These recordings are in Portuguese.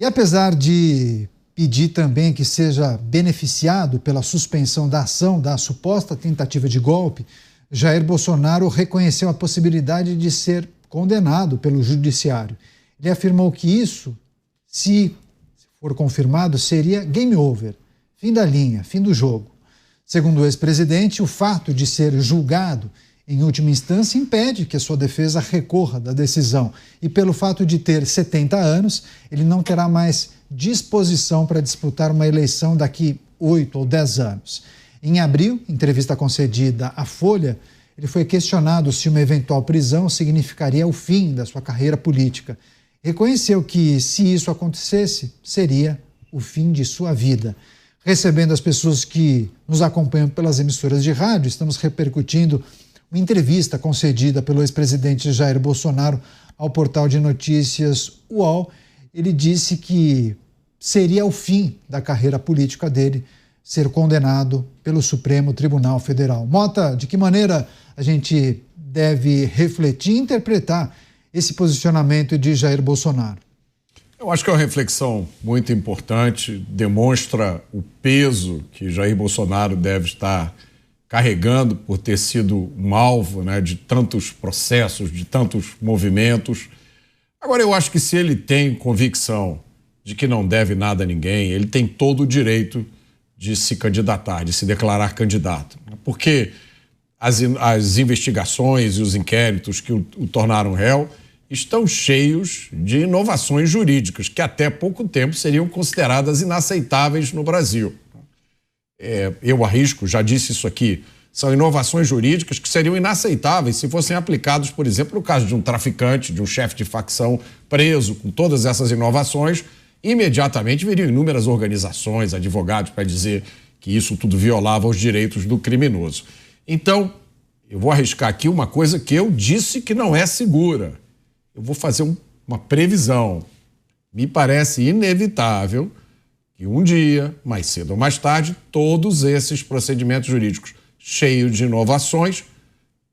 E apesar de pedir também que seja beneficiado pela suspensão da ação da suposta tentativa de golpe, Jair Bolsonaro reconheceu a possibilidade de ser condenado pelo judiciário. Ele afirmou que isso, se for confirmado, seria game over, fim da linha, fim do jogo. Segundo o ex-presidente, o fato de ser julgado em última instância impede que a sua defesa recorra da decisão. E pelo fato de ter 70 anos, ele não terá mais disposição para disputar uma eleição daqui 8 ou 10 anos. Em abril, em entrevista concedida à Folha, ele foi questionado se uma eventual prisão significaria o fim da sua carreira política. Reconheceu que, se isso acontecesse, seria o fim de sua vida. Recebendo as pessoas que nos acompanham pelas emissoras de rádio, estamos repercutindo uma entrevista concedida pelo ex-presidente Jair Bolsonaro ao portal de notícias UOL. Ele disse que seria o fim da carreira política dele ser condenado pelo Supremo Tribunal Federal. Mota, de que maneira a gente deve refletir e interpretar esse posicionamento de Jair Bolsonaro? Eu acho que é uma reflexão muito importante, demonstra o peso que Jair Bolsonaro deve estar carregando por ter sido um alvo, né, de tantos processos, de tantos movimentos. Agora, eu acho que se ele tem convicção de que não deve nada a ninguém, ele tem todo o direito de se candidatar, de se declarar candidato. Porque as investigações e os inquéritos que o tornaram réu estão cheios de inovações jurídicas que até pouco tempo seriam consideradas inaceitáveis no Brasil. Eu arrisco, já disse isso aqui, são inovações jurídicas que seriam inaceitáveis se fossem aplicados, por exemplo, no caso de um traficante, de um chefe de facção preso. Com todas essas inovações, imediatamente viriam inúmeras organizações, advogados, para dizer que isso tudo violava os direitos do criminoso. Então, eu vou arriscar aqui uma coisa que eu disse que não é segura. Eu vou fazer uma previsão. Me parece inevitável que um dia, mais cedo ou mais tarde, todos esses procedimentos jurídicos cheios de inovações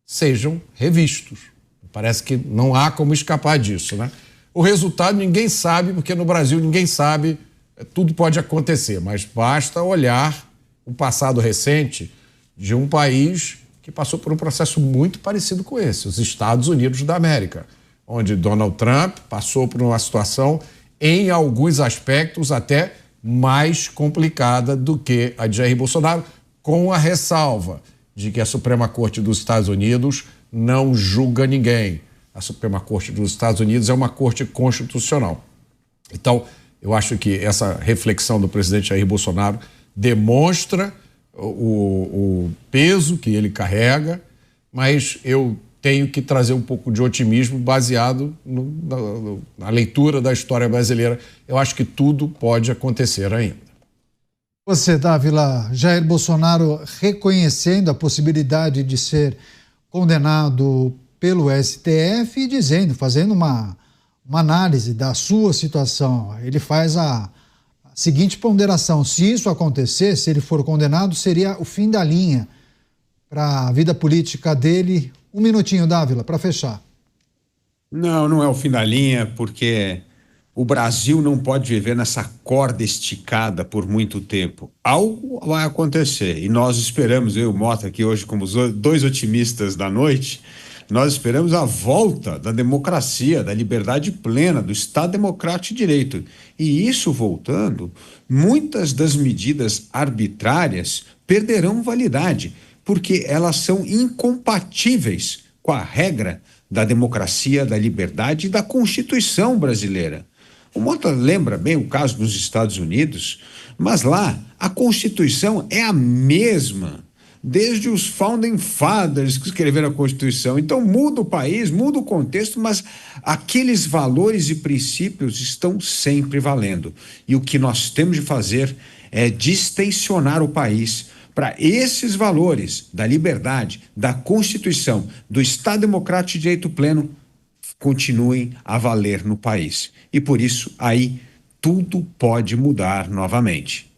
sejam revistos. Parece que não há como escapar disso, né? O resultado ninguém sabe, porque no Brasil ninguém sabe, tudo pode acontecer, mas basta olhar o passado recente de um país que passou por um processo muito parecido com esse, os Estados Unidos da América, onde Donald Trump passou por uma situação, em alguns aspectos, até mais complicada do que a de Jair Bolsonaro, com a ressalva de que a Suprema Corte dos Estados Unidos não julga ninguém. A Suprema Corte dos Estados Unidos é uma corte constitucional. Então, eu acho que essa reflexão do presidente Jair Bolsonaro demonstra o peso que ele carrega, mas eu tenho que trazer um pouco de otimismo baseado na leitura da história brasileira. Eu acho que tudo pode acontecer ainda. Você, Dávila, Jair Bolsonaro reconhecendo a possibilidade de ser condenado pelo STF e dizendo, fazendo uma análise da sua situação. Ele faz a seguinte ponderação: se isso acontecer, se ele for condenado, seria o fim da linha para a vida política dele. Um minutinho, Dávila, para fechar. Não, não é o fim da linha, porque o Brasil não pode viver nessa corda esticada por muito tempo. Algo vai acontecer e nós esperamos, eu e o Mota aqui hoje como os dois otimistas da noite, nós esperamos a volta da democracia, da liberdade plena, do Estado Democrático de Direito. E isso voltando, muitas das medidas arbitrárias perderão validade, porque elas são incompatíveis com a regra da democracia, da liberdade e da Constituição brasileira. O Mota lembra bem o caso dos Estados Unidos, mas lá a Constituição é a mesma desde os Founding Fathers que escreveram a Constituição. Então muda o país, muda o contexto, mas aqueles valores e princípios estão sempre valendo. E o que nós temos de fazer é distensionar o país para esses valores da liberdade, da Constituição, do Estado Democrático de Direito Pleno continuem a valer no país. E por isso, aí, tudo pode mudar novamente.